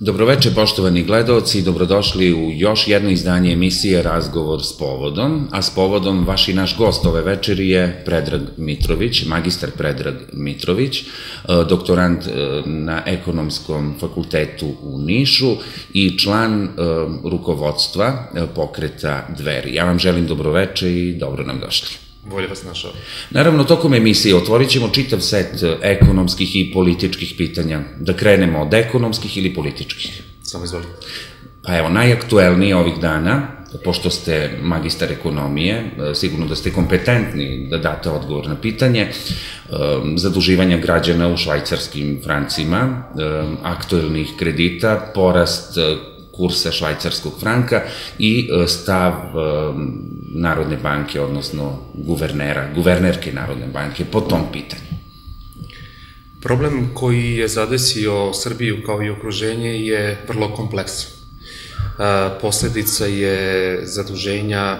Dobroveče, poštovani gledaoci, dobrodošli u još jedno izdanje emisije Razgovor s povodom, a s povodom vaš i naš gost ove večeri je Predrag Mitrović, magistar Predrag Mitrović, doktorant na Ekonomskom fakultetu u Nišu i član rukovodstva pokreta Dveri. Ja vam želim dobroveče i dobro nam došli. Bolje vas našao. Naravno, tokom emisije otvorit ćemo čitav set ekonomskih i političkih pitanja. Da krenemo od ekonomskih ili političkih? Samo izvolite. Pa evo, najaktuelnije ovih dana, pošto ste magistar ekonomije, sigurno da ste kompetentni da date odgovor na pitanje, zaduživanja građana u švajcarskim francima, aktuelnih kredita, porast kursa švajcarskog franka i stav Narodne banke, odnosno guvernerke Narodne banke po tom pitanju. Problem koji je zadesio Srbiju kao i okruženje je vrlo kompleksan. Posledica je zaduženja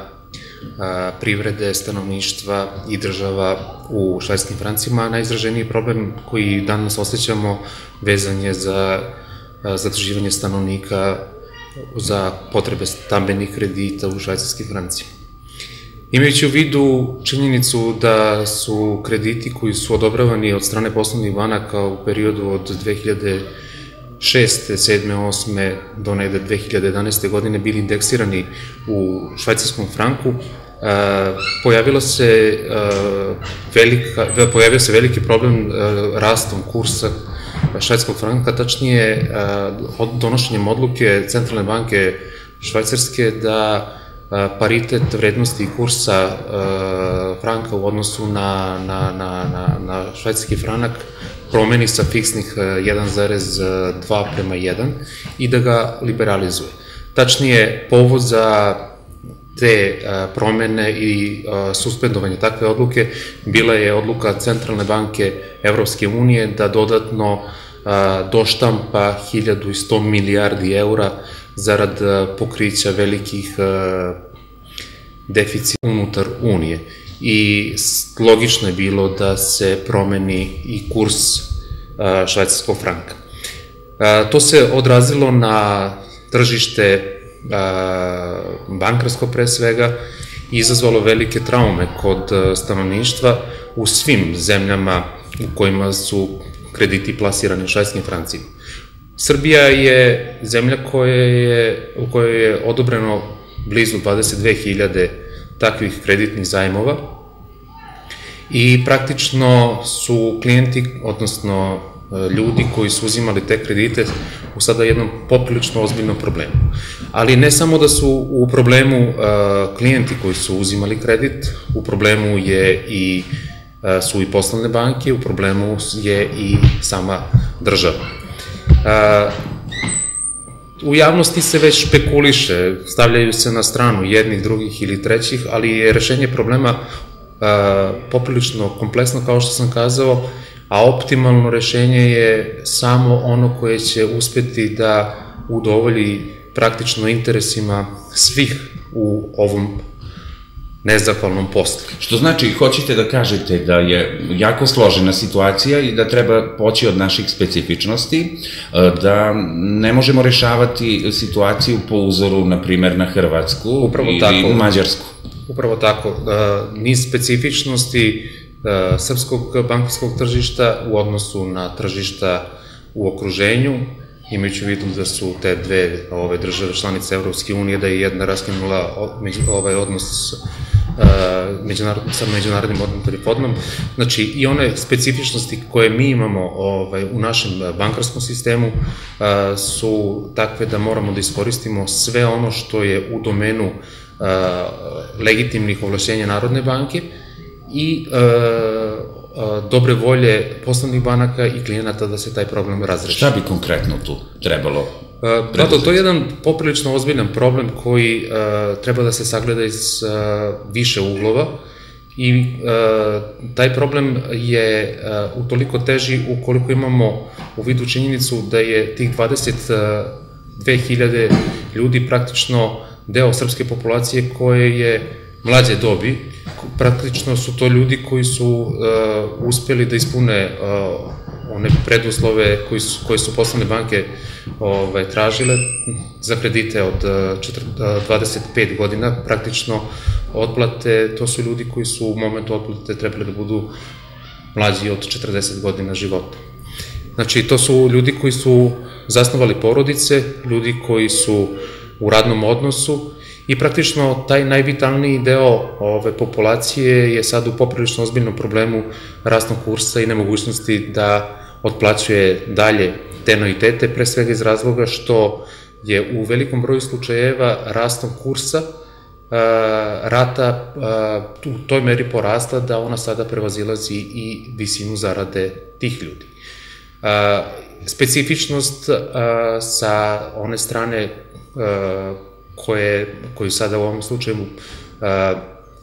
privrede, stanovništva i država u švajcarskim francima, a najizraženiji problem koji danas osjećamo vezan je za zaduživanje stanovnika za potrebe stambenih kredita u švajcarskim francima. Imajući u vidu činjenicu da su krediti koji su odobravani od strane poslovnih banaka u periodu od 2006. 7. 8. do negde 2011. godine bili indeksirani u švajcarskom franku, pojavio se veliki problem rastom kursa švajcarskog franka, tačnije donošenjem odluke Centralne banke Švajcarske da paritet vrednosti kursa franka u odnosu na švajcarski franak promeni sa fiksnih 1,2:1 i da ga liberalizuje. Tačnije, povod za te promene i suspendovanje takve odluke bila je odluka Centralne banke Evropske unije da dodatno doštampa 1100 milijardi eura zarad pokrića velikih deficita unutar Unije. I logično je bilo da se promeni i kurs švajcarskog franka. To se odrazilo na tržište bankarsko pre svega i izazvalo velike traume kod stanovništva u svim zemljama u kojima su krediti plasirani u švajcarskim francima. Srbija je zemlja u kojoj je odobreno blizu 22.000 takvih kreditnih zajmova i praktično su klijenti, odnosno ljudi koji su uzimali te kredite u sada jednom poprilično ozbiljnom problemu. Ali ne samo da su u problemu klijenti koji su uzimali kredit, u problemu su i poslovne banke, u problemu je i sama država. U javnosti se već špekuliše, stavljaju se na stranu jednih, drugih ili trećih, ali je rešenje problema poprilično kompleksno, kao što sam kazao, a optimalno rešenje je samo ono koje će uspeti da udovolji praktično interesima svih u ovom nezahvalnom poslu. Što znači, hoćete da kažete da je jako složena situacija i da treba poći od naših specifičnosti, da ne možemo rešavati situaciju po uzoru, na primer, na Hrvatsku ili Mađarsku. Upravo tako. Niz specifičnosti srpskog bankarskog tržišta u odnosu na tržišta u okruženju, imajući u vidu da su te dve države članice Evropske unije, da je jedna raskinula ovaj odnos sa Međunarodnim monetarnim fondom. Znači, i one specifičnosti koje mi imamo u našem bankarskom sistemu su takve da moramo da iskoristimo sve ono što je u domenu legitimnih ovlašćenja Narodne banke i dobre volje poslovnih banaka i klijenata da se taj problem razreši. Šta bi konkretno tu trebalo preduzeti? To je jedan poprilično ozbiljan problem koji treba da se sagleda iz više uglova i taj problem je utoliko teži ukoliko imamo u vidu činjenicu da je tih 22.000 ljudi praktično deo srpske populacije koje je mlađe dobi. Praktično su to ljudi koji su uspeli da ispune one preduslove koje su poslovne banke tražile za kredite od 25 godina, praktično otplate, to su ljudi koji su u momentu otplate trebali da budu mlađi od 40 godina života. Znači, to su ljudi koji su zasnovali porodice, ljudi koji su u radnom odnosu i praktično taj najvitalniji deo ove populacije je sad u poprilično ozbiljnom problemu rasnog kursa i nemogućnosti da otplaćuje dalje te anuitete, pre svega iz razloga što je u velikom broju slučajeva rastom kursa rata u toj meri porasla da ona sada prevazilazi i visinu zarade tih ljudi. Specifičnost sa one strane koju sada u ovom slučaju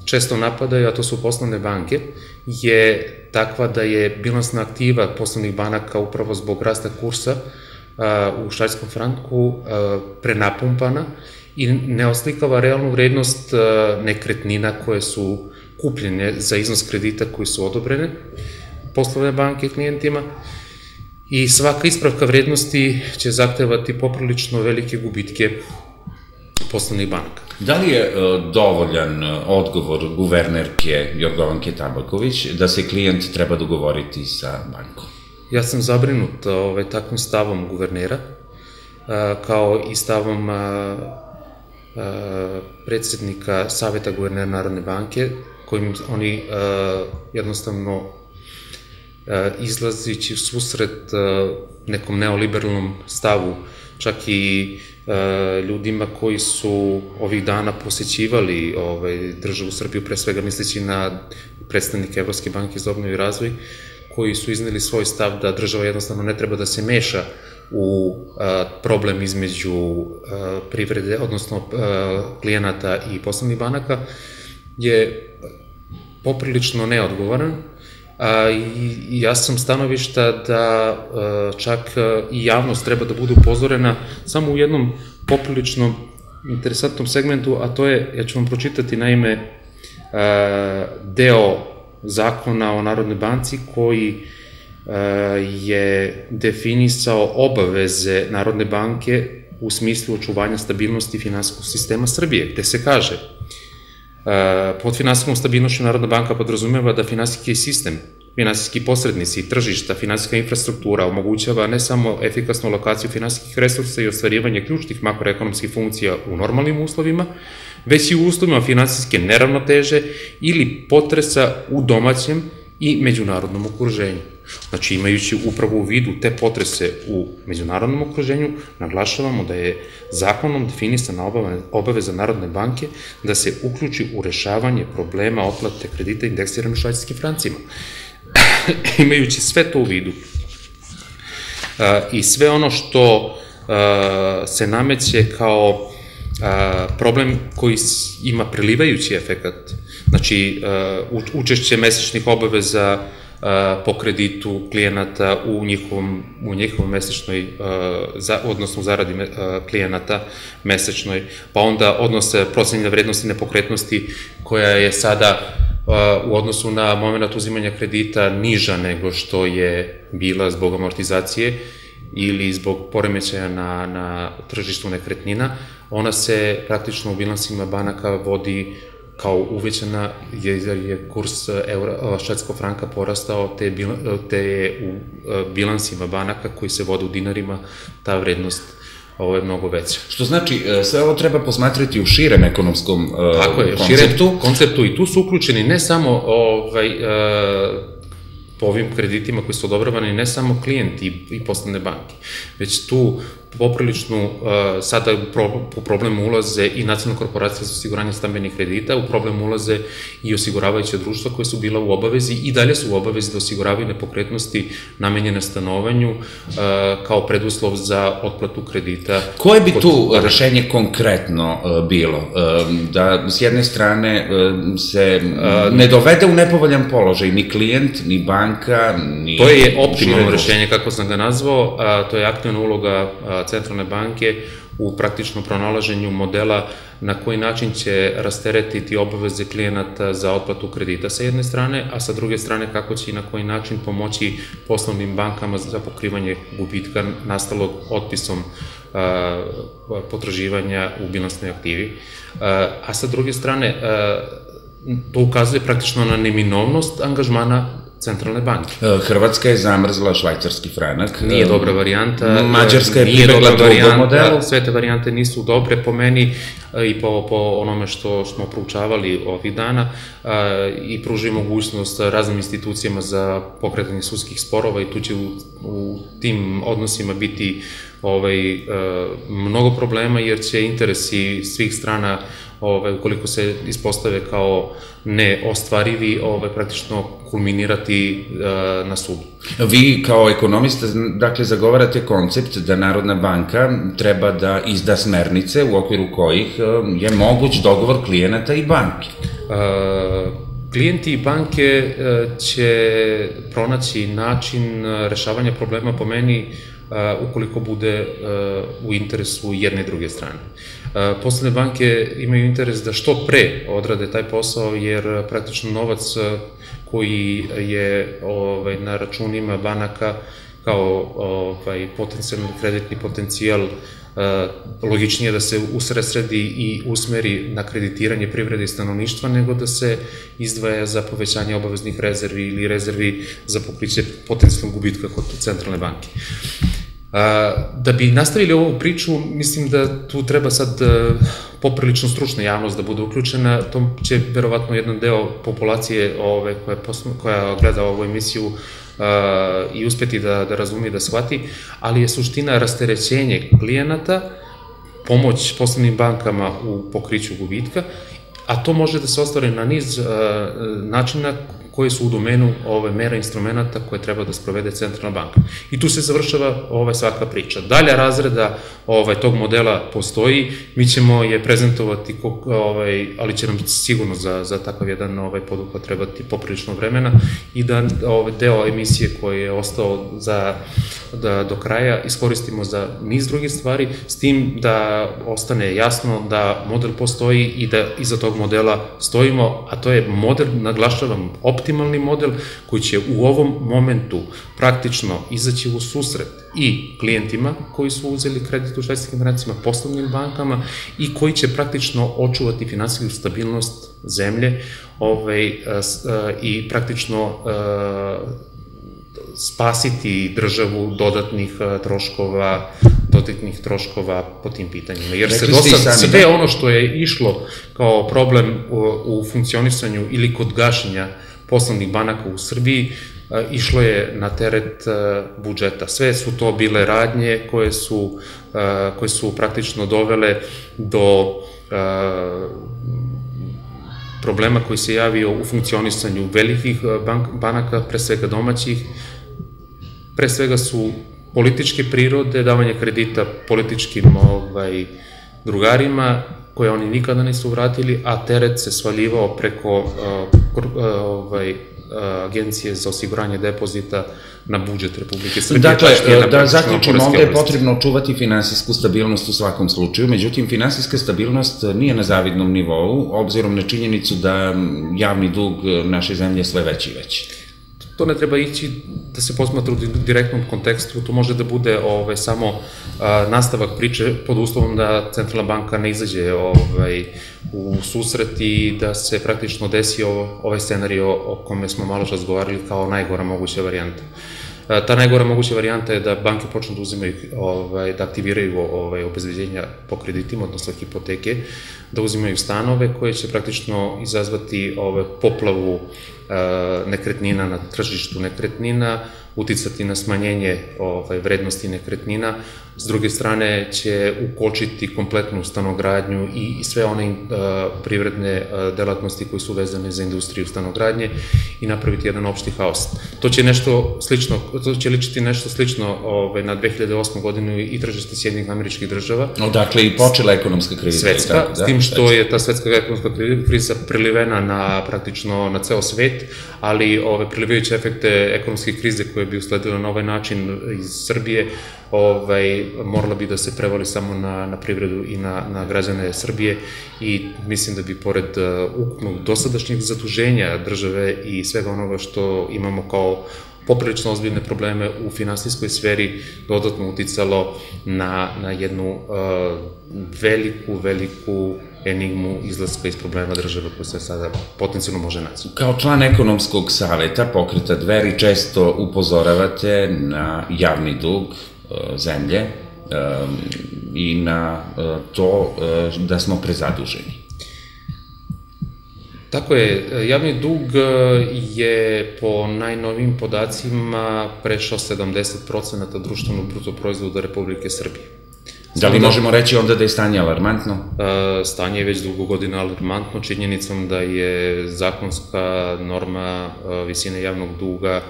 često napadaju, a to su poslovne banke, je takva da je bilansna aktiva poslovnih banaka upravo zbog rasta kursa u švajcarskom franku prenapumpana i ne oslikava realnu vrednost nekretnina koje su kupljene za iznos kredita koji su odobrene poslovne banke klijentima i svaka ispravka vrednosti će zahtevati poprilično velike gubitke poslovnih banaka. Da li je dovoljan odgovor guvernerke Jorgovanke Tabaković da se klijent treba dogovoriti sa bankom? Ja sam zabrinut takvim stavom guvernera, kao i stavom predsednika Saveta guvernera Narodne banke, kojim oni jednostavno izlazići u susret nekom neoliberalnom stavu, čak i ljudima koji su ovih dana posećivali državu Srbiju, pre svega misleći na predstavnike Evropske banke za obnovu i razvoj, koji su izneli svoj stav da država jednostavno ne treba da se meša u problem između privrede, odnosno klijenata i poslovnih banaka, je poprilično neodgovoran. I ja sam stanovišta da čak i javnost treba da bude upozorena samo u jednom poprilično interesantnom segmentu, a to je, ja ću vam pročitati naime deo zakona o Narodnoj banci koji je definisao obaveze Narodne banke u smislu očuvanja stabilnosti finansijskog sistema Srbije, gde se kaže: pod finansijskom stabilnošću Narodna banka podrazumeva da finansijski sistem, finansijski posrednici i tržišta, finansijska infrastruktura omogućava ne samo efikasnu lokaciju finansijskih resursa i ostvarivanje ključnih makroekonomskih funkcija u normalnim uslovima, već i u uslovima finansijske neravnoteže ili potresa u domaćem i međunarodnom okruženju. Znači, imajući upravo u vidu te potrese u međunarodnom okruženju, naglašavamo da je zakonom definisana obaveza Narodne banke da se uključi u rešavanje problema otplate kredita indeksiranih švajcarskim francima. Imajući sve to u vidu i sve ono što se nameće kao problem koji ima prelivajući efekat, znači učešće mesečnih obaveza po kreditu klijenata u njihovom mesečnoj, odnosno zaradi klijenata mesečnoj, pa onda odnose procenjene vrednosti nepokretnosti koja je sada u odnosu na moment uzimanja kredita niža nego što je bila zbog amortizacije ili zbog poremećaja na tržištu nekretnina, ona se praktično u bilansima banaka vodi kao uvećana, jer je kurs švajcarskog franka porastao, te je u bilansima banaka koji se vode u dinarima ta vrednost mnogo veća. Što znači, sve ovo treba posmatrati u širem ekonomskom konceptu. Tako je, u širem konceptu i tu su uključeni ne samo po ovim kreditima koji su odobravani ne samo klijenti i poslovne banke, već tu poprilično sada u problem ulaze i Nacionalna korporacija za osiguranje stambenih kredita, u problem ulaze i osiguravajuća društva koje su bila u obavezi i dalje su u obavezi da osiguravaju nepokretnosti namenjene stanovanju kao preduslov za otplatu kredita. Koje bi tu rešenje konkretno bilo? Da s jedne strane se ne dovede u nepovoljan položaj ni klijent, ni banka, ni... To je optimalno rešenje, kako sam ga nazvao, to je aktivna uloga Centralne banke u praktično pronalaženju modela na koji način će rasteretiti obaveze klijenata za otplatu kredita sa jedne strane, a sa druge strane kako će i na koji način pomoći poslovnim bankama za pokrivanje gubitka nastalog otpisom potraživanja u bilansnoj aktivi. A sa druge strane, to ukazuje praktično na neminovnost angažmana centralne banke. Hrvatska je zamrzla švajcarski franak. Nije dobra varijanta. Mađarska je pribegla drugom modelu. Sve te varijante nisu dobre po meni i po onome što smo proučavali ovih dana i pružuje mogućnost raznim institucijama za pokretanje sudskih sporova i tu će u tim odnosima biti mnogo problema jer će interesi svih strana ukoliko se ispostave kao neostvarivi, praktično kulminirati na sudu. Vi kao ekonomista, dakle, zagovarate koncept da Narodna banka treba da izda smernice u okviru kojih je moguć dogovor klijenata i banke. Klijenti i banke će pronaći način rešavanja problema po meni ukoliko bude u interesu jedne i druge strane. Poslovne banke imaju interes da što pre odrade taj posao, jer praktično novac koji je na računima banaka kao potencijalni kreditni potencijal logičnije da se usredsredi i usmeri na kreditiranje privrede i stanovništva, nego da se izdvaja za povećanje obaveznih rezervi ili rezervi za pokriće potencijalnog gubitka kod centralne banke. Da bi nastavili ovu priču, mislim da tu treba sad poprilično stručna javnost da bude uključena, to će verovatno jedan deo populacije koja gleda ovu emisiju i uspeti da razumije, da shvati, ali je suština rasterećenje klijenata, pomoć poslovnim bankama u pokriću gubitka, a to može da se ostvari na niz načina koje su u domenu mera instrumenta koje treba da sprovede centralna banka. I tu se završava svaka priča. Dalja razreda tog modela postoji, mi ćemo je prezentovati, ali će nam sigurno za takav jedan poduhvat trebati poprilično vremena i da deo emisije koji je ostao do kraja iskoristimo za niz drugih stvari, s tim da ostane jasno da model postoji i da iza tog modela stojimo, a to je model, naglašavam, optimalni model koji će u ovom momentu praktično izaći u susret i klijentima koji su uzeli kredit u švajcarskim francima, poslovnim bankama i koji će praktično očuvati finansijsku stabilnost zemlje i praktično spasiti državu dodatnih troškova po tim pitanjima. Jer se dosad sve ono što je išlo kao problem u funkcionisanju ili kod gašenja poslovnih banaka u Srbiji, išlo je na teret budžeta. Sve su to bile radnje koje su praktično dovele do problema koji se javio u funkcionisanju velikih banaka, pre svega domaćih. Pre svega su političke prirode, davanje kredita političkim drugarima, koje oni nikada nisu vratili, a teret se svaljivao preko Agencije za osiguranje depozita na budžet Republike Srbije. Dakle, da zaključimo, ovde je potrebno čuvati finansijsku stabilnost u svakom slučaju, međutim, finansijska stabilnost nije na zavidnom nivou, obzirom na činjenicu da javni dug naše zemlje je sve veći i veći. To ne treba ići da se posmatra u direktnom kontekstu, to može da bude samo nastavak priče pod uslovom da centralna banka ne izađe u susret i da se praktično desi ovaj scenario o kome smo malo razgovarali kao najgora moguća varijanta. Ta najgora moguća varijanta je da banke počnu da uzimaju, da aktiviraju obezbeđenja po kreditima, odnosno hipoteke, da uzimaju stanove koje će praktično izazvati poplavu nekretnina na tržištu nekretnina, uticati na smanjenje vrednosti nekretnina. S druge strane će ukočiti kompletnu stanogradnju i sve one privredne delatnosti koje su vezane za industriju stanogradnje i napraviti jedan opšti haos. To će ličiti nešto slično na 2008. godinu i tržište Sjedinjenih Američkih Država. Odakle i počela ekonomska kriza. Svetska, s tim što je ta svetska ekonomska kriza prilivena praktično na ceo svet ali prilivajuće efekte ekonomske krize koje bi usledile na ovaj način iz Srbije, morala bi da se prevali samo na privredu i na građane Srbije i mislim da bi pored ukupnog dosadašnjeg zaduženja države i svega onoga što imamo kao poprilično ozbiljne probleme u finansijskoj sferi dodatno uticalo na jednu veliku enigmu izlaska iz problema države koja se sada potencijalno može naći. Kao član ekonomskog saveta pokreta Dveri često upozoravate na javni dug zemlje i na to da smo prezaduženi. Tako je, javni dug je po najnovijim podacima prešao 70% društvenog bruto proizvoda Republike Srbije. Da li možemo reći onda da je stanje alarmantno? Stanje je već dugo godina alarmantno, činjenicom da je zakonska norma visine javnog duga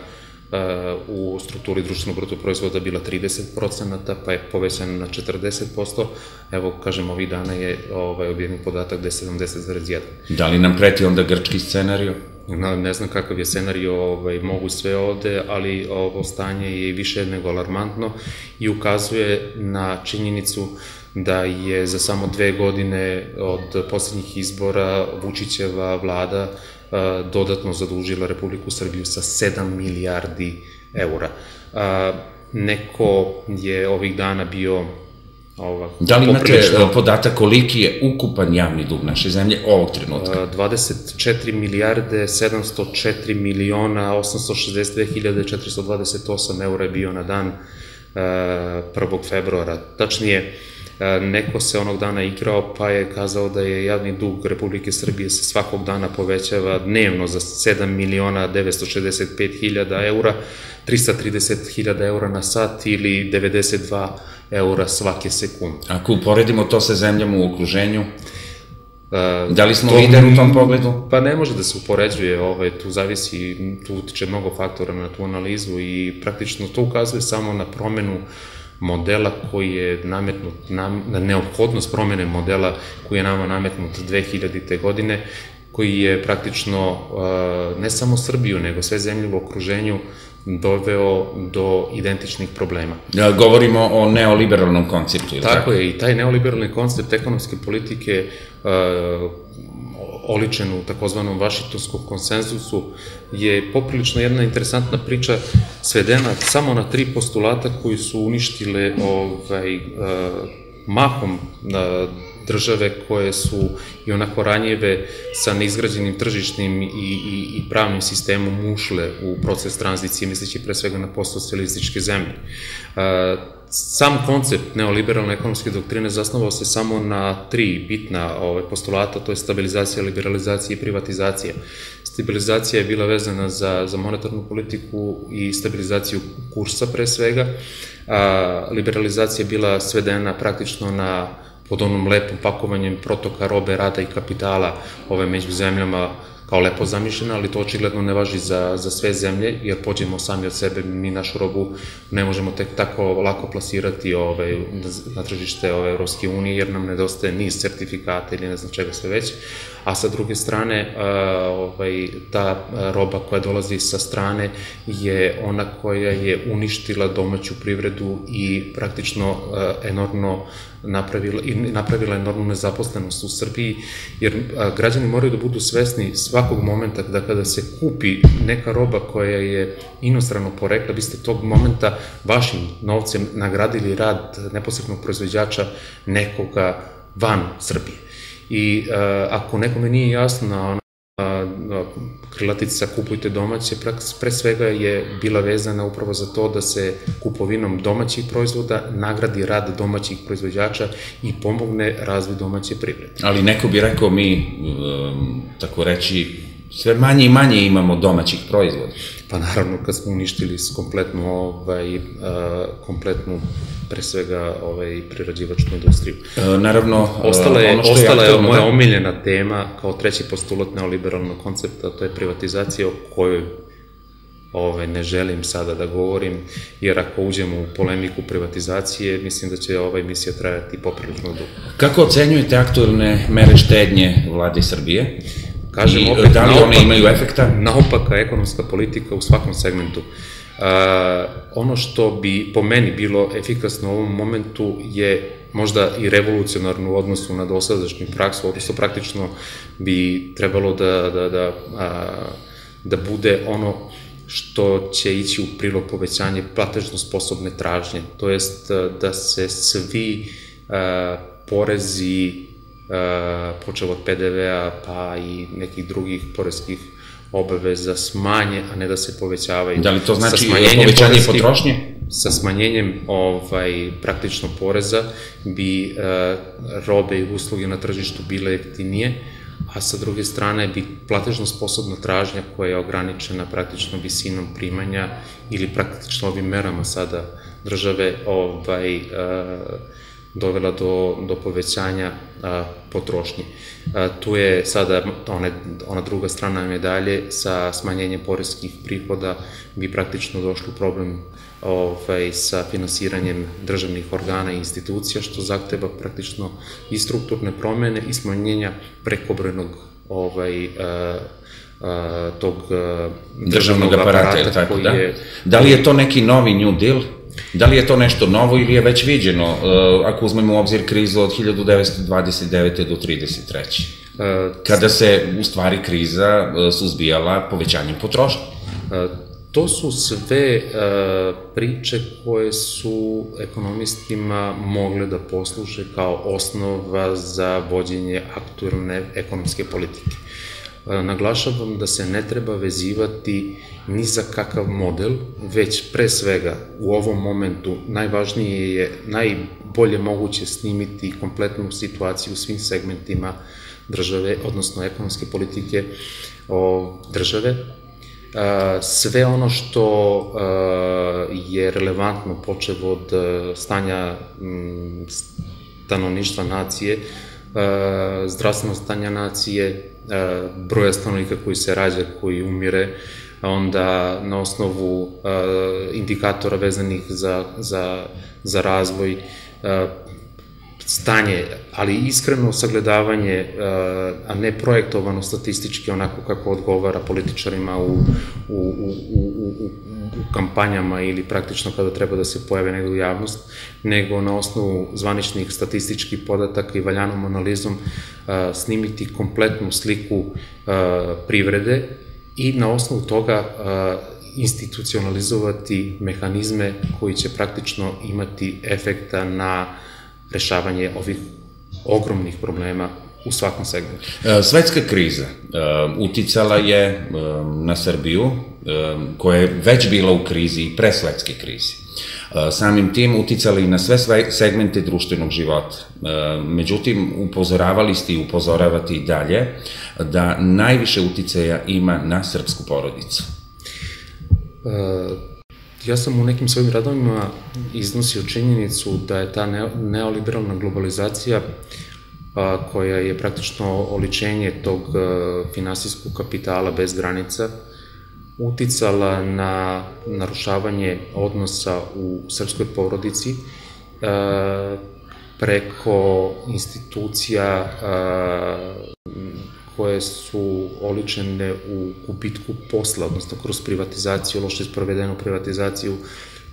u strukturi društvenog bruto proizvoda bila 30%, pa je povećana na 40%. Evo, kažem, ovih dana je objavljen podatak da je 70,1%. Da li nam preti onda grčki scenario? Ne znam kakav je scenario, mogu sve ovde, ali ovo stanje je i više nego alarmantno i ukazuje na činjenicu da je za samo 2 godine od poslednjih izbora Vučićeva vlada dodatno zadužila Republiku Srbiju sa 7 milijardi eura. Neko je ovih dana bio... Da li imate podatak koliki je ukupan javni dug naše zemlje ovog trenutka? 24 milijarde 704 miliona 862.428 eura je bio na dan 1. februara. Tačnije, neko se onog dana igrao pa je kazao da je javni dug Republike Srbije se svakog dana povećava dnevno za 7.965.000 eura, 330.000 eura na sat ili 92 eura svake sekunde. Ako uporedimo to sa zemljama u okruženju, da li smo lider u tom pogledu? Pa ne može da se upoređuje, tu zavisi, tu utiče mnogo faktora na tu analizu i praktično to ukazuje samo na promenu modela koji je nametnut, na neophodnost promene modela koji je nama nametnut 2000. godine, koji je praktično ne samo Srbiju, nego sve zemlje u okruženju doveo do identičnih problema. Govorimo o neoliberalnom konceptu, ili tako? Tako je, i taj neoliberalni koncept ekonomske politike oličen u takozvanom Vašingtonskom konsenzusu je poprilično jedna interesantna priča svedena samo na 3 postulata koji su uništile mahom države koje su i onako ranjive sa neizgrađenim tržišnim i pravnim sistemom ušle u proces tranzicije, misleći pre svega na postsocijalističke zemlje. Sam koncept neoliberalne ekonomske doktrine zasnovao se samo na 3 bitna postulata, to je stabilizacija, liberalizacija i privatizacija. Stabilizacija je bila vezana za monetarnu politiku i stabilizaciju kursa pre svega, liberalizacija je bila svedena praktično pod onom lepom pakovanjem protoka robe, rada i kapitala među zemljama kao lepo zamišljena, ali to očigledno ne važi za sve zemlje, jer pođemo sami od sebe, mi našu robu ne možemo tek tako lako plasirati na tržište Evropske unije, jer nam nedostaje niz sertifikata ili ne znam čega sve već, a sa druge strane ta roba koja dolazi sa strane je ona koja je uništila domaću privredu i praktično enormno napravila enormnu nezaposlenost u Srbiji, jer građani moraju da budu svesni svakog momenta da kada se kupi neka roba koja je inostrano porekla, vi ste tog momenta vašim novcem nagradili rad neposrednog proizvođača nekoga van Srbije. I ako nekome nije jasno, krilatica kupujte domaće, pre svega je bila vezana upravo za to da se kupovinom domaćih proizvoda nagradi rad domaćih proizvođača i pomogne razvoj domaće privrede. Ali neko bi rekao mi, tako reći, sve manje i manje imamo domaćih proizvoda. Pa naravno, kad smo uništili kompletnu pre svega prerađivačku industriju. Naravno, ostala je moja omiljena tema kao treći postulat neoliberalnog koncepta, to je privatizacija o kojoj ne želim sada da govorim, jer ako uđemo u polemiku privatizacije, mislim da će ova emisija trajati poprilično dugo. Kako ocenjujete aktuelne mere štednje vlade Srbije? Kažem I opet, da li one imaju efekta? Naopaka ekonomska politika u svakom segmentu. Ono što bi po meni bilo efikasno u ovom momentu je možda i revolucionarno u odnosu na dosadašnju praksu, odnosno praktično bi trebalo da bude ono što će ići u prilog povećanje platežno sposobne tražnje, to jest da se svi porezi, počeo od PDV-a pa i nekih drugih poreskih obaveza smanje, a ne da se povećavaju. Da li to znači povećanje potrošnje? Sa smanjenjem praktično poreza bi robe i usluge na tržištu bile jeftinije, a sa druge strane bi platežno sposobna tražnja koja je ograničena praktično visinom primanja ili praktično ovim merama sada države dovela do povećanja potrošnje. Tu je sada ona druga strana medalje, sa smanjenjem poreskih prihoda bi praktično došlo u problem sa finansiranjem državnih organa i institucija, što zahteva praktično i strukturne promene i smanjenja prekobrojnog tog državnog aparata koji je... Da li je to neki novi New Deal? Da li je to nešto novo ili je već viđeno, ako uzmemo u obzir krizu od 1929. do 1933. Kada se u stvari kriza suzbijala povećanjem potrošnje? To su sve priče koje su ekonomistima mogle da posluže kao osnova za vođenje aktuelne ekonomske politike. Naglašavam da se ne treba vezivati ni za kakav model, već pre svega u ovom momentu najvažnije je najbolje moguće snimiti kompletnu situaciju u svim segmentima države, odnosno ekonomske politike države. Sve ono što je relevantno, počev od stanja stanovništva nacije, zdravstvenog stanja nacije, broja stanovnika koji se rađa, koji umire, onda na osnovu indikatora vezanih za razvoj, stanje, ali iskreno sagledavanje, a ne projektovano statistički onako kako odgovara političarima u kampanjama ili praktično kada treba da se pojave negdje u javnost, nego na osnovu zvaničnih statističkih podataka i valjanom analizom snimiti kompletnu sliku privrede i na osnovu toga institucionalizovati mehanizme koji će praktično imati efekta na rešavanje ovih ogromnih problema u svakom segmentu. Svetska kriza uticala je na Srbiju, koja je već bila u krizi i pre svetske krize. Samim tim uticala i na sve segmente društvenog života. Međutim, upozoravali ste i upozoravate i dalje da najviše uticaja ima na srpsku porodicu. Ja sam u nekim svojim radovima iznosio činjenicu da je ta neoliberalna globalizacija, koja je praktično oličenje tog finansijskog kapitala bez granica, uticala na narušavanje odnosa u srpskoj porodici preko institucija koje su oličene u gubitku posla, odnosno kroz privatizaciju, loše sprovedenu privatizaciju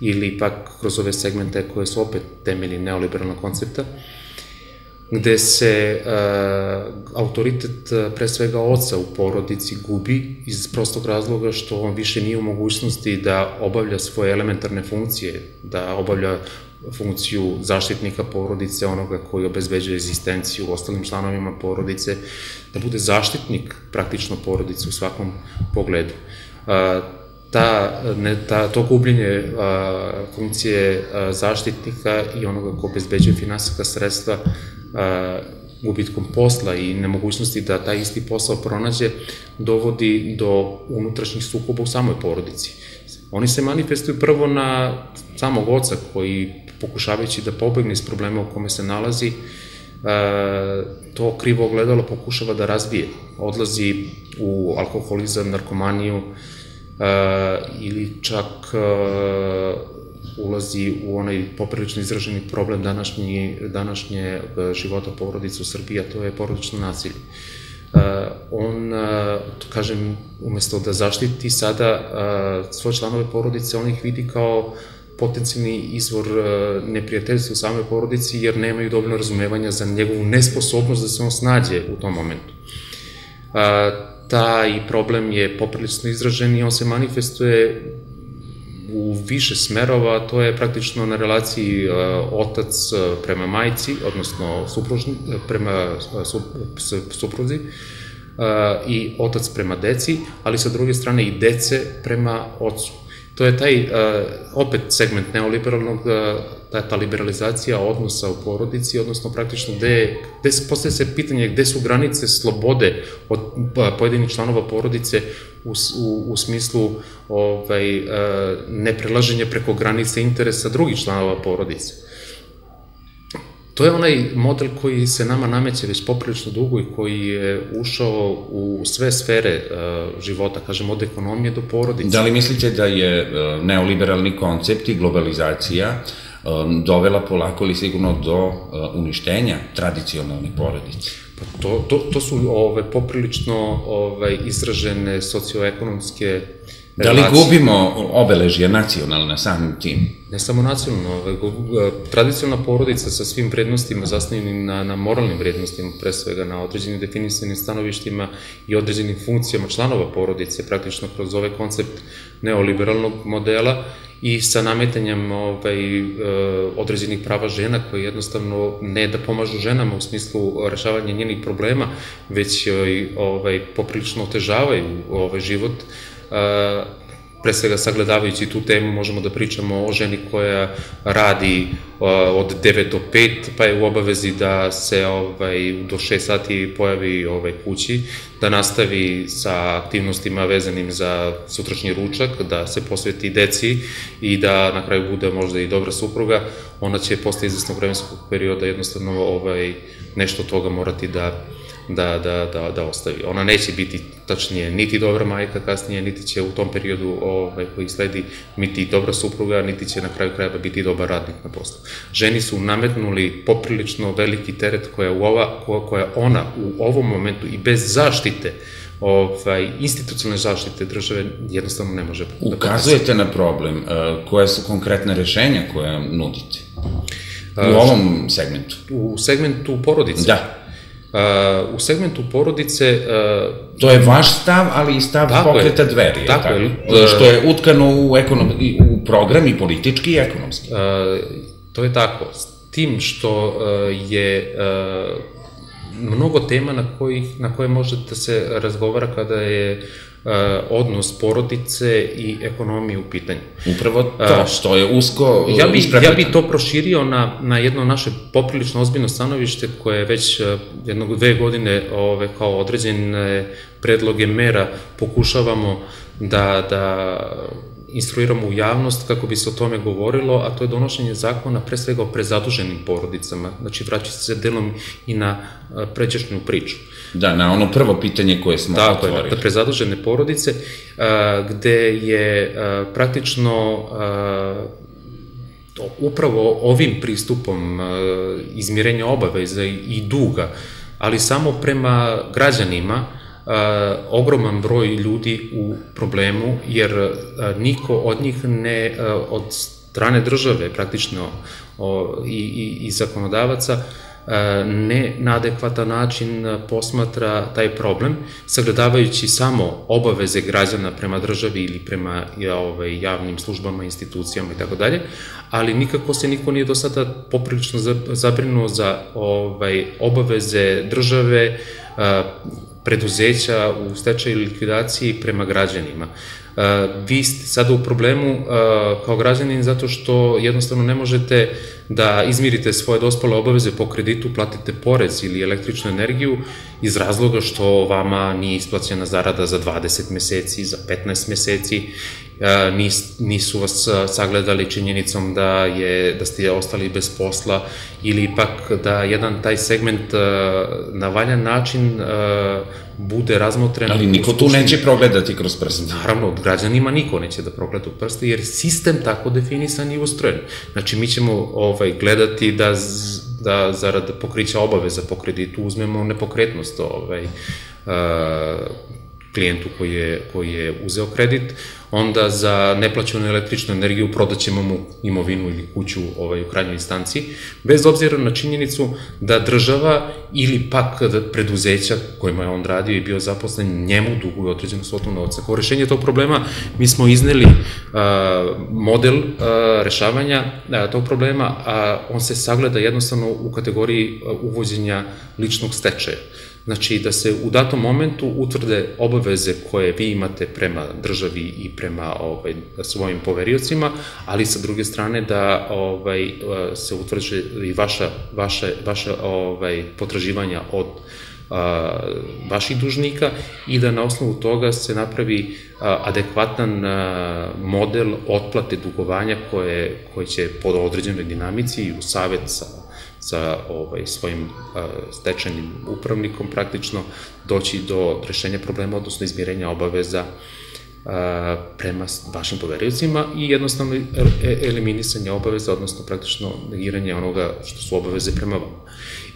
ili pak kroz ove segmente koje su opet temelji neoliberalnog koncepta, gde se autoritet pre svega oca u porodici gubi iz prostog razloga što on više nije u mogućnosti da obavlja svoje elementarne funkcije, da obavlja funkciju zaštitnika porodice, onoga koji obezbeđuje egzistenciju ostalim članovima porodice, da bude zaštitnik praktično porodice u svakom pogledu. To gubljenje funkcije zaštitnika i onoga ko obezbeđuje finansijska sredstva gubitkom posla i nemogućnosti da taj isti posao pronađe, dovodi do unutrašnjih sukoba u samoj porodici. Oni se manifestuju prvo na samog oca koji, pokušavajući da pobegne iz problema u kome se nalazi, to krivo ogledalo pokušava da razbije. Odlazi u alkoholizam, narkomaniju ili čak ulazi u onaj poprilično izraženi problem današnje života porodice u Srbiji, a to je porodično nasilje. on, kažem, umesto da zaštiti sada svoje članove porodice, on ih vidi kao potencijalni izvor neprijateljstva u samoj porodici, jer nemaju dovoljno razumevanja za njegovu nesposobnost da se on snađe u tom momentu. Taj problem je poprilično izražen i on se manifestuje u više smerova, to je praktično na relaciji otac prema majci, odnosno prema supruzi, i otac prema deci, ali sa druge strane i dece prema ocu. To je taj, opet, segment neoliberalnog, ta liberalizacija odnosa u porodici, odnosno praktično postaje se pitanje gde su granice slobode od pojedinih članova porodice u smislu neprelaženja preko granice interesa drugih članova porodice. To je onaj model koji se nama nameće već poprilično dugo i koji je ušao u sve sfere života, kažem, od ekonomije do porodice. Da li mislite da je neoliberalni koncept i globalizacija dovela polako ili sigurno do uništenja tradicionalne porodice? To su poprilično izražene socioekonomske da li gubimo obeležje nacionalna samim tim? Ne samo nacionalno, tradicionalna porodica sa svim vrednostima zasnovanim na moralnim vrednostima, pre svega na određenim definisanim stanovištima i određenim funkcijama članova porodice, praktično kroz ovaj koncept neoliberalnog modela i sa nametanjem određenih prava žena koje jednostavno ne da pomažu ženama u smislu rešavanja njenih problema, već poprilično otežavaju život. Pre svega sagledavajući tu temu možemo da pričamo o ženi koja radi od 9 do 5, pa je u obavezi da se do 6 sati pojavi kući, da nastavi sa aktivnostima vezanim za sutrašnji ručak, da se posveti deci i da na kraju bude možda i dobra supruga. Ona će posle izvesnog vremenskog perioda jednostavno nešto od toga morati da ostavi. Ona neće biti, tačnije, niti dobra majka kasnije, niti će u tom periodu koji sledi biti dobra supruga, niti će na kraju krajeva biti dobar radnik na poslu. Ženi su nametnuli poprilično veliki teret koja ona u ovom momentu i bez zaštite, institucionalne zaštite države jednostavno ne može da podnese. Ukazujete na problem. Koje su konkretne rešenja koja nudite? U ovom segmentu? U segmentu porodice? Da. U segmentu porodice... To je vaš stav, ali i stav Pokreta Dveri, tako je. Što je utkano u program i politički i ekonomski. To je tako. S tim što je mnogo tema na koje može da se razgovara kada je odnos porodice i ekonomije u pitanju. Upravo to, što je usko isprepletano. Ja bi to proširio na jedno naše poprilično ozbiljno stanovište koje već 2 godine kao određene predloge mera pokušavamo da instruiramo u javnost kako bi se o tome govorilo, a to je donošenje zakona pre svega o prezaduženim porodicama. Znači, vraća se delom i na pređašnju priču. Da, na ono prvo pitanje koje smo otvorili. Tako je, na prezadužene porodice, gde je praktično upravo ovim pristupom izmirenja obaveza i duga, ali samo prema građanima, ogroman broj ljudi u problemu, jer niko od njih ne, od strane države praktično i zakonodavaca, ne na adekvatan način posmatra taj problem, sagledavajući samo obaveze građana prema državi ili prema javnim službama, institucijama i tako dalje, ali nikako se niko nije do sada poprilično zabrinuo za obaveze države, preduzeća u stečaju i likvidaciji prema građanima. Vi ste sada u problemu kao građanin zato što jednostavno ne možete da izmirite svoje dospale obaveze po kreditu, platite porez ili električnu energiju iz razloga što vama nije isplaćena zarada za 20 meseci, za 15 meseci, nisu vas sagledali činjenicom da ste ostali bez posla ili ipak da jedan taj segment na valjan način bude razmotren. Ali niko tu neće progledati kroz prste. Naravno, od građanima niko neće da progleda u prste, jer sistem tako definisan i ustrojen. Znači, mi ćemo gledati da zarad pokrića obaveza po kreditu uzmemo nepokretnost klijentu koji je uzeo kredit, onda za neplaćenu električnu energiju prodaćemo mu imovinu ili kuću u krajnjoj instanciji, bez obzira na činjenicu da država ili pak preduzeća kojima je on radio i bio zaposlen, njemu duguje određenu svotu novca. Kao rešenje tog problema mi smo izneli model rešavanja tog problema, a on se sagleda jednostavno u kategoriji uvođenja ličnog stečaja. Znači, da se u datom momentu utvrde obaveze koje vi imate prema državi i prema svojim poveriocima, ali sa druge strane da se utvrde i vaše potraživanja od vaših dužnika i da na osnovu toga se napravi adekvatan model otplate dugovanja koje će pod određenoj dinamici i u savet sa svojim stečajnim upravnikom praktično doći do rešenja problema, odnosno izmirenja obaveza prema vašim poveriocima i jednostavno eliminisanje obaveza, odnosno praktično negiranje onoga što su obaveze prema vama.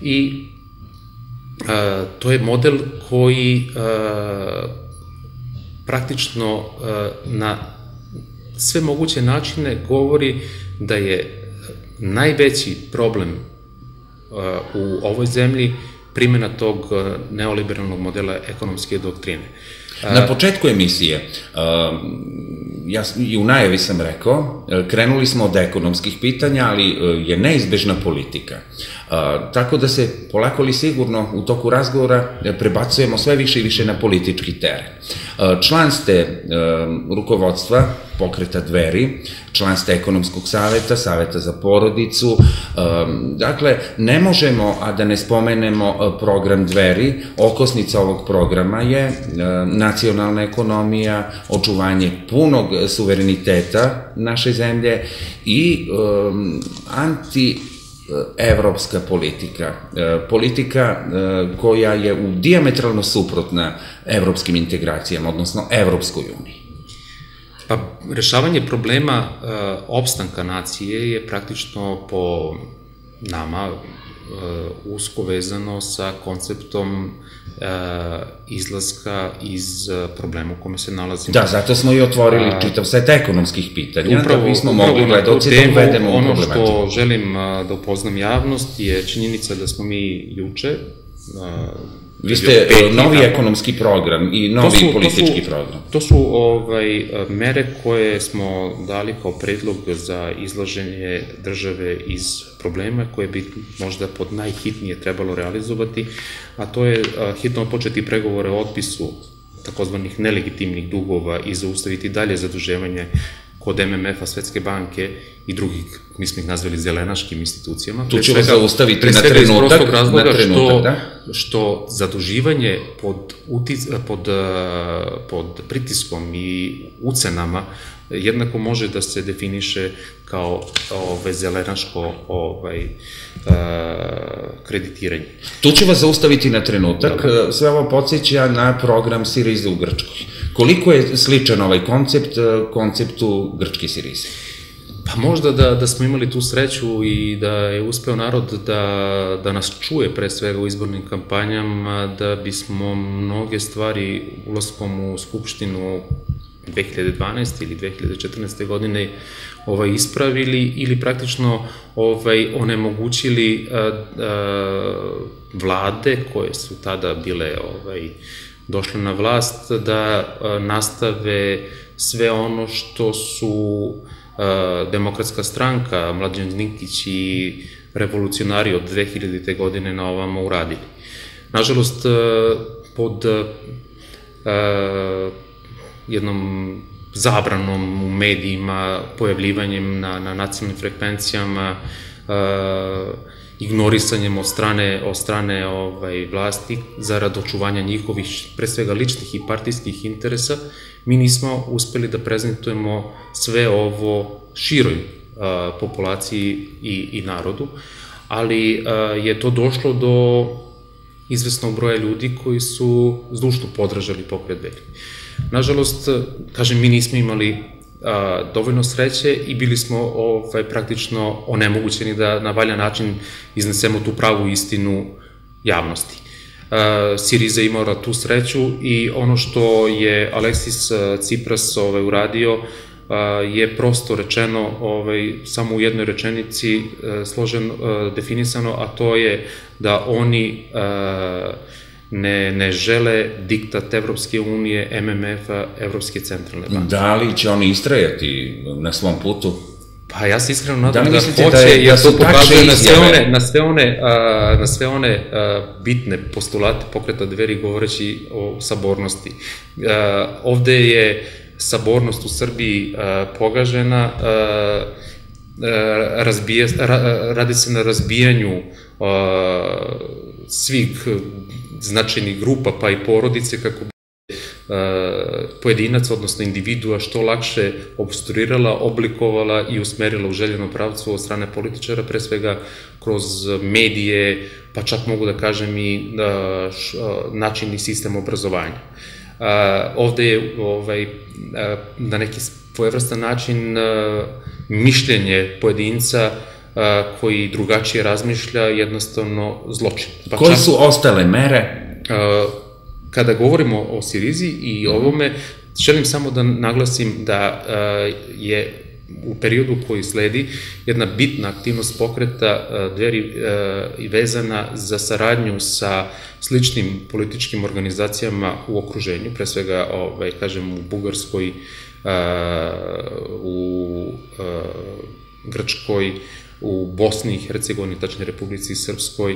I to je model koji praktično na sve moguće načine govori da je najveći problem u ovoj zemlji primjena tog neoliberalnog modela ekonomske doktrine. Na početku emisije, ja i u najavi sam rekao, krenuli smo od ekonomskih pitanja, ali je neizbežna politika. Tako da se polako ali sigurno u toku razgovora prebacujemo sve više i više na politički teren. Član ste rukovodstva pokreta Dveri, član ste ekonomskog saveta, saveta za porodicu. Dakle, ne možemo, a da ne spomenemo program Dveri. Okosnica ovog programa je nacionalna ekonomija, očuvanje punog suvereniteta naše zemlje i anti-evropska politika. Politika koja je dijametralno suprotna evropskim integracijama, odnosno Evropskoj uniji. Pa, rešavanje problema opstanka nacije je praktično po nama usko vezano sa konceptom izlaska iz problema u kome se nalazimo. Da, zato smo i otvorili čitav set ekonomskih pitanja, da bismo mogli gledalci da uvedemo u problematiku. Ono što želim da upoznam javnost je činjenica da smo mi juče... Vi ste novi ekonomski program i novi politički program. To su mere koje smo dali kao predlog za izlaženje države iz problema koje bi možda pod najhitnije trebalo realizovati, a to je hitno početi pregovore o otpisu takozvanih nelegitimnih dugova i zaustaviti dalje zaduževanje kod MMF-a, Svetske banke i drugih, mi smo ih nazvali zelenaškim institucijama. Tu ću vas zaustaviti na trenutak, da? Što zaduživanje pod pritiskom i ucenama jednako može da se definiše kao zelenaško kreditiranje. Tu ću vas zaustaviti na trenutak. Sve ovo podsjeća na program Siriza u Grčkoj. Koliko je sličan ovaj konceptu grčke Sirize? Pa možda da smo imali tu sreću i da je uspeo narod da nas čuje pre svega u izbornim kampanjama, da bismo mnoge stvari ulaskom u Skupštinu 2012. ili 2014. godine ispravili ili praktično onemogućili vlade koje su tada bile došle na vlast da nastave sve ono što su Demokratska stranka, Mlađan Dinkić i revolucionari od 2000. godine na ovamo uradili. Nažalost, pod jednom zabranom u medijima, pojavljivanjem na nacionalnim frekvencijama, ignorisanjem od strane vlasti zarad očuvanja njihovih, pre svega ličnih i partijskih interesa, mi nismo uspeli da prezentujemo sve ovo široj populaciji i narodu, ali je to došlo do izvesnog broja ljudi koji su zdušno podržali pokret Dveri. Nažalost, kažem, mi nismo imali dovoljno sreće i bili smo praktično onemogućeni da na valjan način iznesemo tu pravu istinu javnosti. Siriza je imala tu sreću i ono što je Aleksis Tsipras uradio je prosto rečeno, samo u jednoj rečenici definisano, a to je da oni ne žele diktat Evropske unije, MMF-a, Evropske centralne banke. Da li će oni istrajati na svom putu? Pa ja se iskreno nadam da hoće, jer to pokazuje na sve one bitne postulate pokreta Dveri govoreći o sabornosti. Ovde je sabornost u Srbiji pogažena, radi se na razbijanju svih značajnih grupa pa i porodice kako bi pojedinac, odnosno individua, što lakše obstruirala, oblikovala i usmerila u željenom pravcu od strane političara, pre svega kroz medije, pa čak mogu da kažem i način i sistem obrazovanja. Ovde je na neki svojevrstan način mišljenje pojedinca koji drugačije razmišlja jednostavno zločin. Koje su ostale mere? Kada govorimo o Sirizi i ovome, želim samo da naglasim da je u periodu koji sledi jedna bitna aktivnost pokreta Dveri vezana za saradnju sa sličnim političkim organizacijama u okruženju, pre svega, kažem, u Bugarskoj, u Grčkoj, u Bosni i Hercegovini, tačnije Republici Srpskoj,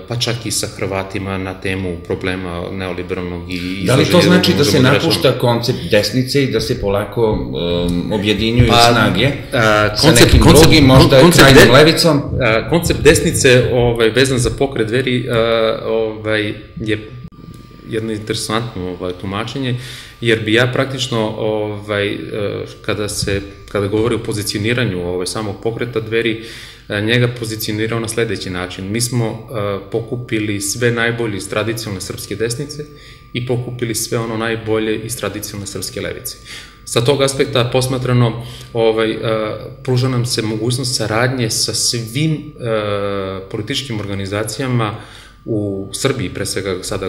pa čak i sa Hrvatima na temu problema neoliberalnog i izraženja. Da li to znači da se napušta koncept desnice i da se polako objedinjuju snage sa nekim drugim, možda krajnjom levicom? Koncept desnice vezan za pokret Dveri je jedno interesantno tumačenje, jer bi ja praktično, kada govori o pozicioniranju samog pokreta Dveri, njega pozicionirao na sledeći način. Mi smo pokupili sve najbolje iz tradicionalne srpske desnice i pokupili sve ono najbolje iz tradicionalne srpske levice. Sa tog aspekta posmatrano, pruža nam se mogućnost saradnje sa svim političkim organizacijama u Srbiji, pre svega sada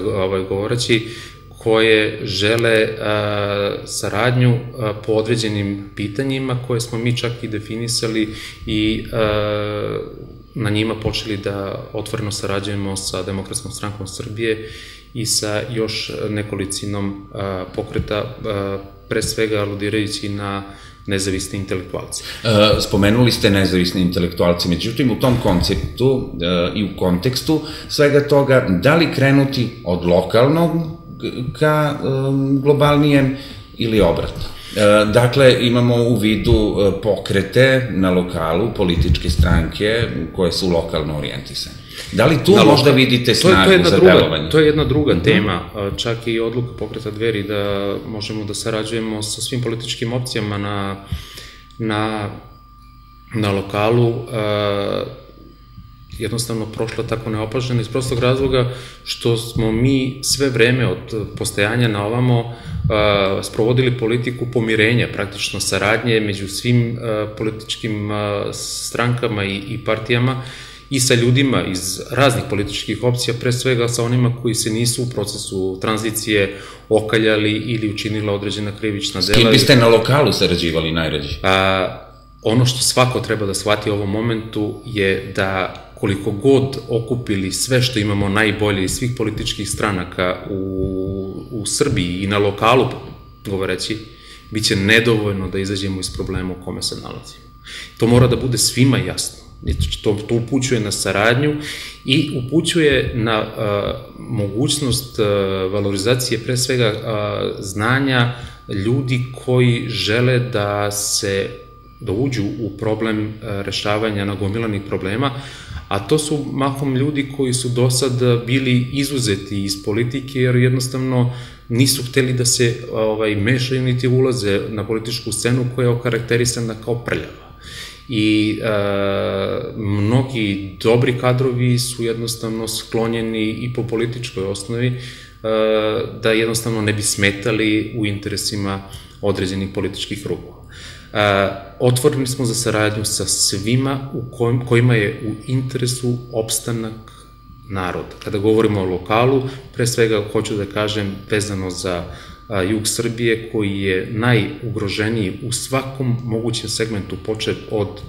govoreći, koje žele saradnju po određenim pitanjima koje smo mi čak i definisali i na njima počeli da otvoreno sarađujemo sa Demokratskom strankom Srbije i sa još nekolicinom pokreta, pre svega aludirajući na nezavisni intelektualci. Spomenuli ste nezavisni intelektualci, međutim u tom konceptu i u kontekstu svega toga, da li krenuti od lokalnog ka globalnijem ili obratno? Dakle, imamo u vidu pokrete na lokalu, političke stranke koje su lokalno orijentisane. Da li tu možda vidite snagu za delovanje? To je jedna druga tema, čak i odluka pokreta Dveri da možemo da sarađujemo sa svim političkim opcijama na lokalu, jednostavno prošla tako neopažena iz prostog razloga što smo mi sve vreme od postojanja na ovamo sprovodili politiku pomirenja, praktično saradnje među svim političkim strankama i partijama i sa ljudima iz raznih političkih opcija, pre svega sa onima koji se nisu u procesu tranzicije okaljali ili učinila određena krivična dela. S kim biste na lokalu sarađivali najrađe? Ono što svako treba da shvati u ovom momentu je da koliko god okupili sve što imamo najbolje iz svih političkih stranaka u Srbiji i na lokalu, govoreći, bit će nedovoljno da izađemo iz problema u kome se nalazimo. To mora da bude svima jasno. To upućuje na saradnju i upućuje na mogućnost valorizacije pre svega znanja ljudi koji žele da uđu u problem rešavanja nagomilanih problema, a to su mahom ljudi koji su do sad bili izuzeti iz politike jer jednostavno nisu hteli da se mešaju niti ulaze na političku scenu koja je okarakterisana kao prljava. I mnogi dobri kadrovi su jednostavno sklonjeni i po političkoj osnovi da jednostavno ne bi smetali u interesima određenih političkih krugova. Otvoreni smo za saradnju sa svima kojima je u interesu opstanak naroda. Kada govorimo o lokalu, pre svega hoću da kažem vezano za jug Srbije koji je najugroženiji u svakom mogućem segmentu, počev od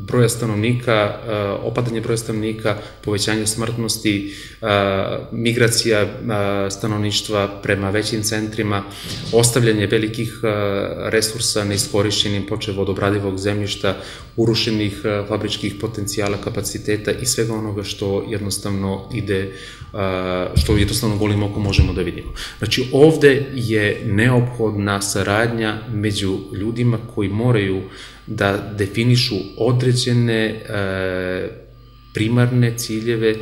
broja stanovnika, opadanje broja stanovnika, povećanje smrtnosti, migracija stanovništva prema većim centrima, ostavljanje velikih resursa neiskorišćenim, počev od obradivog zemljišta, urušenih fabričkih potencijala, kapaciteta i svega onoga što jednostavno ide, što jednostavno golim okom možemo da vidimo. Znači, ovde je neophodna saradnja među ljudima koji moraju da definišu određene primarne ciljeve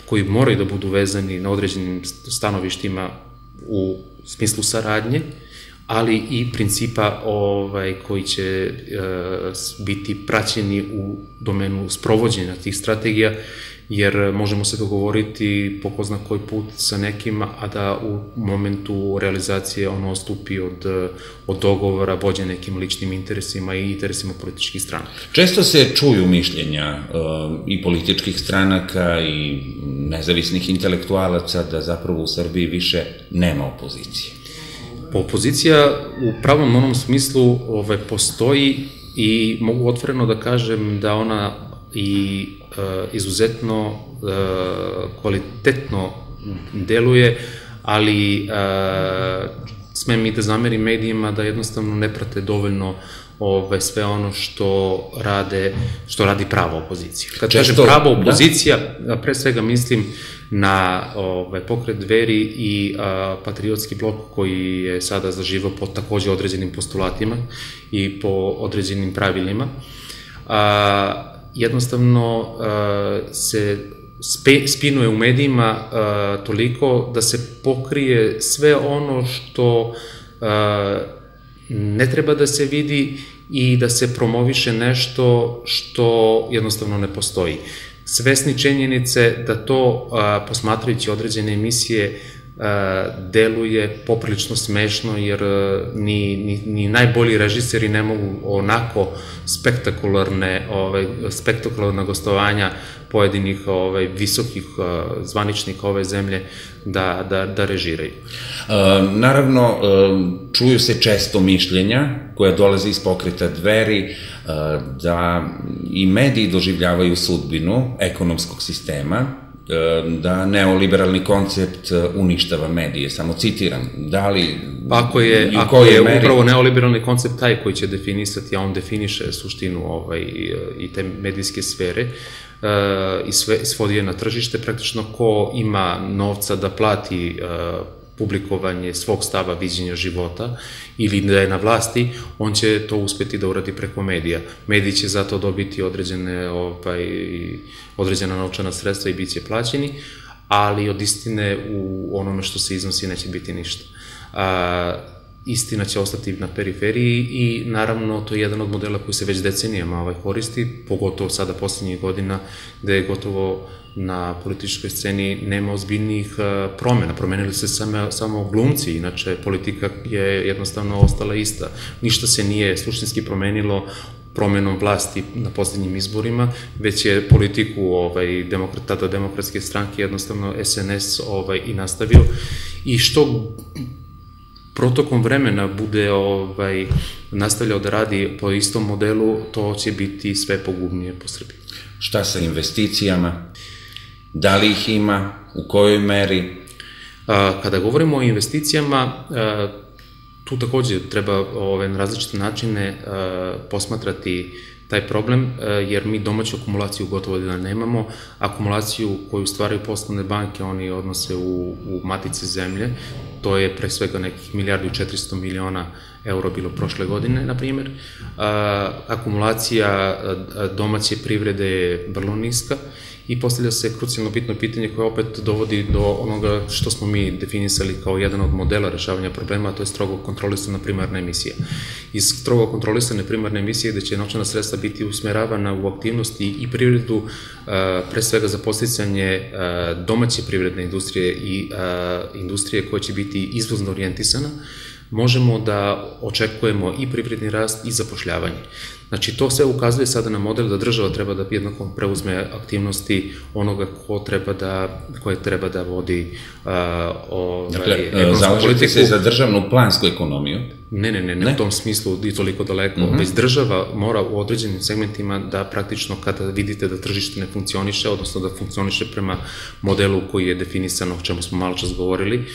koji moraju da budu vezani na određenim stanovištima u smislu saradnje, ali i principa koji će biti praćeni u domenu sprovođenja tih strategija, jer možemo se dogovoriti po ko zna koji put sa nekima, a da u momentu realizacije ono ostupi od dogovora vođe nekim ličnim interesima i interesima političkih strana. Često se čuju mišljenja i političkih stranaka i nezavisnih intelektualaca da zapravo u Srbiji više nema opozicije. Opozicija u pravom onom smislu postoji i mogu otvoreno da kažem da ona i izuzetno kvalitetno deluje, ali smem i da zamerim medijima da jednostavno ne prate dovoljno sve ono što radi prava opozicija. Kad kažem prava opozicija, pre svega mislim na pokret Dveri i patriotski blok koji je sada zaživao po takođe određenim postulatima i po određenim pravilima. Jednostavno se spinuje u medijima toliko da se pokrije sve ono što ne treba da se vidi i da se promoviše nešto što jednostavno ne postoji. Svesni činjenice da to, posmatrajući određene emisije, deluje poprilično smešno, jer ni najbolji režiseri ne mogu onako spektakularna gostovanja pojedinih visokih zvaničnika ove zemlje da režiraju. Naravno, čuju se često mišljenja koja dolaze iz pokreta Dveri da i mediji doživljavaju sudbinu ekonomskog sistema, da neoliberalni koncept uništava medije, samo citiram, da li... Ako je upravo neoliberalni koncept taj koji će definisati, a on definiše suštinu i te medijske sfere i svodi je na tržište, praktično ko ima novca da plati publikovanje svog stava viđenja života ili da je na vlasti, on će to uspeti da uradi preko medija. Mediji će zato dobiti određena novčana sredstva i bit će plaćeni, ali od istine u onome što se iznosi neće biti ništa. Istina će ostati na periferiji i naravno to je jedan od modela koji se već decenijama koristi, pogotovo sada poslednjih godina gde je gotovo na političkoj sceni nema ozbiljnijih promena. Promenili se samo glumci, inače politika je jednostavno ostala ista. Ništa se nije suštinski promenilo promenom vlasti na poslednjim izborima, već je politiku tada demokratske stranke jednostavno SNS i nastavio. I što protokom vremena bude nastavljao da radi po istom modelu, to će biti sve pogubnije po Srbiji. Šta sa investicijama? Da li ih ima? U kojoj meri? Kada govorimo o investicijama, tu takođe treba na različite načine posmatrati taj problem, jer mi domaću akumulaciju gotovo da nemamo. Akumulaciju koju stvaraju poslovne banke, oni odnose u matice zemlje, to je pre svega nekih 1.400.000.000 euro bilo prošle godine, na primjer. Akumulacija domaće privrede je vrlo niska i postavlja se krucijalno bitno pitanje koje opet dovodi do onoga što smo mi definisali kao jedan od modela rešavanja problema, a to je strogo kontrolisana primarna emisija. Iz strogo kontrolisane primarne emisije gde će novčana sredstva biti usmeravana u aktivnosti i privredu, pre svega za podsticanje domaće privredne industrije i industrije koja će biti izvozno orijentisana, možemo da očekujemo i privredni rast i zapošljavanje. Znači, to sve ukazuje sada na model da država treba da jednako preuzme aktivnosti onoga koje treba da vodi Dakle, zalažete se za državnu plansku ekonomiju? Ne, u tom smislu i toliko daleko. Već država mora u određenim segmentima da praktično kada vidite da tržište ne funkcioniše, odnosno da funkcioniše prema modelu koji je definisano, o čemu smo malo čas govorili,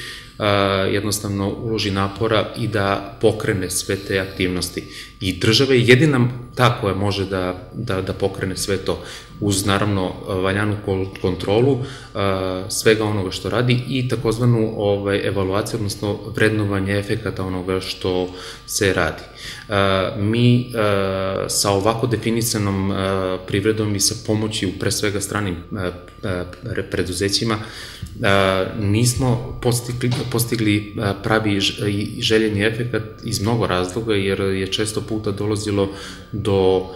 jednostavno uloži napora i da pokrene sve te aktivnosti. I država je jedina ta koja može da pokrene sve to, uz naravno valjanu kontrolu svega onoga što radi i takozvanu evaluaciju, odnosno vrednovanje efekata onoga što se radi. Mi sa ovako definisanom privredom i sa pomoći pre svega stranim preduzećima nismo postigli pravi i željeni efekat iz mnogo razloga, jer je često puta dolazilo do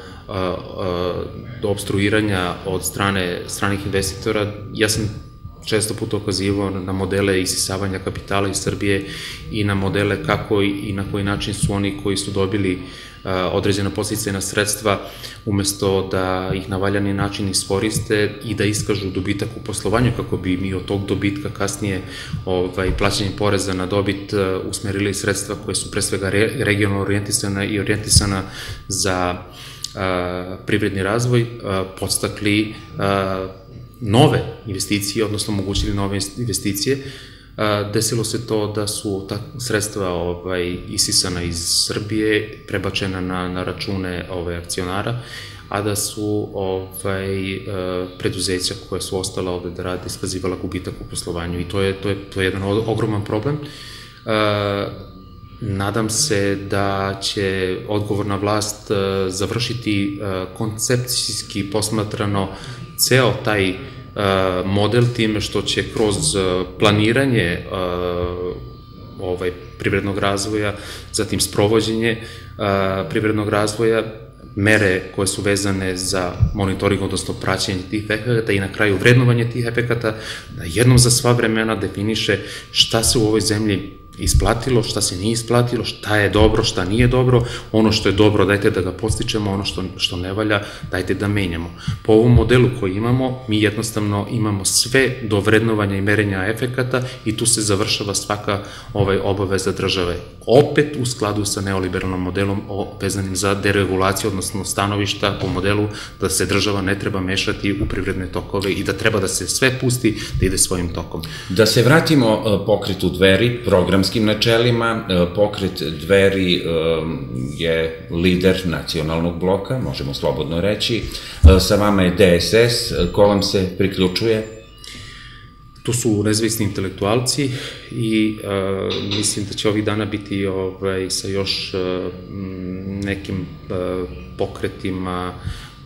obstruiranja od strane stranih investitora. Ja sam često puta ukazivao na modele isisavanja kapitala iz Srbije i na modele kako i na koji način su oni koji su dobili određena podsticajna sredstva, umesto da ih na valjani način iskoriste i da iskažu dobitak u poslovanju, kako bi mi od tog dobitka kasnije plaćanjem poreza na dobit usmerili sredstva koje su pre svega regionalno orijentisana i orijentisana za privredni razvoj, podstakli nove investicije, odnosno omogućili nove investicije. Desilo se to da su ta sredstva isisana iz Srbije, prebačena na račune akcionara, a da su preduzeća koja su ostala ovde da rade iskazivala gubitak u poslovanju, i to je jedan ogroman problem. Nadam se da će odgovorna vlast završiti koncepcijski posmatrano ceo taj model time što će kroz planiranje privrednog razvoja, zatim sprovođenje privrednog razvoja, mere koje su vezane za monitoring, odnosno praćenje tih efekata i na kraju vrednovanje tih efekata, da jednom za sva vremena definiše šta se u ovoj zemlji isplatilo, šta se nije isplatilo, šta je dobro, šta nije dobro, ono što je dobro dajte da ga podstičemo, ono što ne valja dajte da menjamo. Po ovom modelu koji imamo, mi jednostavno imamo sve do vrednovanja i merenja efekata i tu se završava svaka obaveza države. Opet u skladu sa neoliberalnom modelom vezanim za deregulaciju, odnosno stanovišta po modelu da se država ne treba mešati u privredne tokove i da treba da se sve pusti da ide svojim tokom. Da se vratimo pokretu Dveri, programskim načelima. Pokret Dveri je lider nacionalnog bloka, možemo slobodno reći. Sa vama je DSS, ko vam se priključuje? Tu su nezavisni intelektualci i mislim da će ovih dana biti sa još nekim pokretima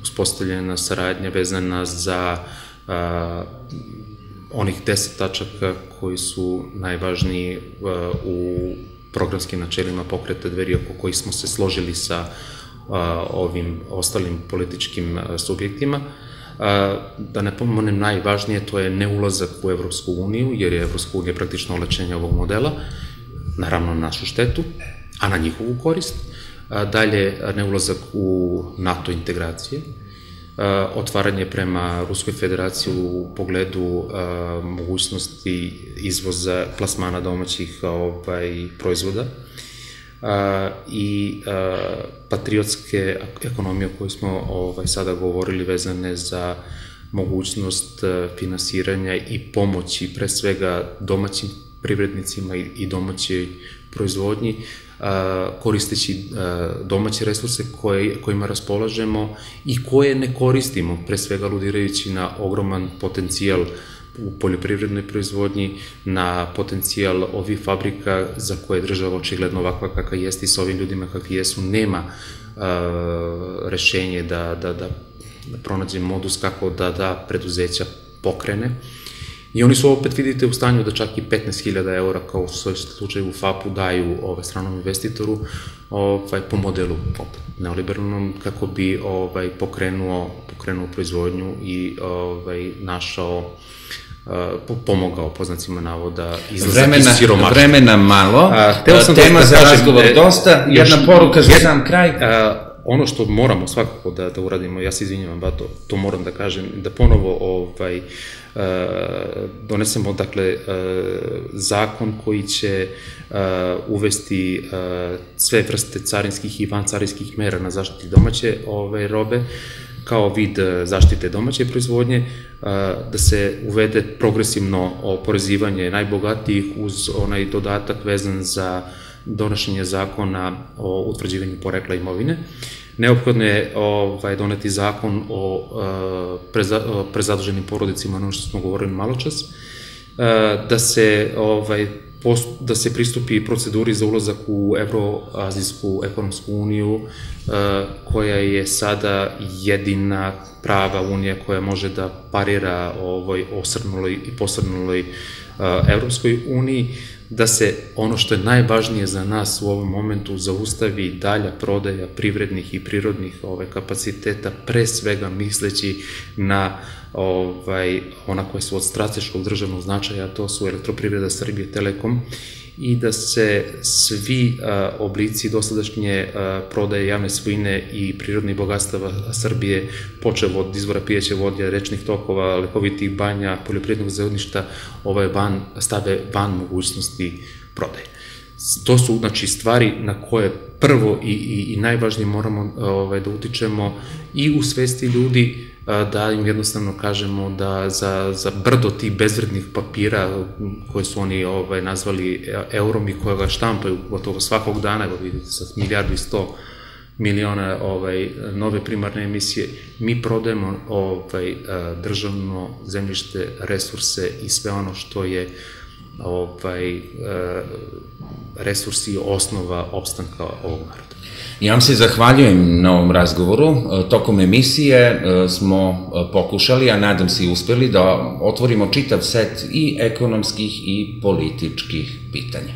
uspostavljena saradnja vezana za onih 10 tačaka koji su najvažniji u programskim načelima pokreta Dveri, oko kojih smo se složili sa ovim ostalim političkim subjektima. Da ne pomenem najvažnije, to je neulazak u Evropsku uniju, jer je Evropska unija praktično olečenje ovog modela, naravno na našu štetu, a na njihovu korist. Dalje, neulazak u NATO integracije, otvaranje prema Ruskoj federaciji u pogledu mogućnosti izvoza plasmana domaćih proizvoda i patriotske ekonomije o kojoj smo sada govorili vezane za mogućnost finansiranja i pomoći pre svega domaćim privrednicima i domaćoj proizvodnji, koristeći domaće resurse kojima raspolažemo i koje ne koristimo, pre svega aludirajući na ogroman potencijal u poljoprivrednoj proizvodnji, na potencijal ovih fabrika za koje država očigledno ovakva kakva jeste i sa ovim ljudima kakvi jesu, nema rešenje da pronađe modus kako da preduzeća pokrene. I oni su opet, vidite, u stanju da čak i 15.000 eura, kao u svoj slučaju u FAP-u, daju stranom investitoru po modelu neoliberalnom, kako bi pokrenuo proizvodnju i našao, pomogao, po znacima navoda, izlazak iz siromaštva. Vremena malo, tema za razgovor dosta, jedna poruka za sam kraj. Ono što moramo svakako da uradimo, ja se izvinjavam, Bato, to moram da kažem, da ponovo donesemo, dakle, zakon koji će uvesti sve vrste carinskih i vancarinskih mera na zaštiti domaće robe, kao vid zaštite domaće proizvodnje, da se uvede progresivno oporezivanje najbogatijih uz onaj dodatak vezan za donošenje zakona o utvrđivanju porekla imovine. Neophodno je doneti zakon o prezaduženim porodicima, ono što smo govorili malo čas, da se pristupi proceduri za ulazak u Evroazijsku ekonomsku uniju, koja je sada jedina prava unija koja može da parira osrnuloj i posrnuloj Evropskoj uniji, da se ono što je najvažnije za nas u ovom momentu zaustavi dalja prodaja privrednih i prirodnih kapaciteta, pre svega misleći na ona koja su od strateškog državnog značaja, a to su Elektroprivreda Srbije, Telekom, i da se svi oblici dosadašnje prodaje javne svojine i prirodnih bogatstava Srbije, počev od izvora pijeće vode, rečnih tokova, lekovitih banja, poljoprivrednog zemljišta, stave van mogućnosti prodaje. To su, znači, stvari na koje prvo i najvažnije moramo da utičemo i u svesti ljudi, da im jednostavno kažemo da za brdo tih bezvrednih papira koje su oni nazvali eurom i koje ga štampaju gotovo svakog dana, evo vidite sad 1,1 milijarda nove primarne emisije, mi prodajemo državno zemljište, resurse i sve ono što je resursi i osnova opstanka ovog naroda. Ja vam se zahvaljujem na ovom razgovoru. Tokom emisije smo pokušali, a nadam se i uspeli, da otvorimo čitav set i ekonomskih i političkih pitanja.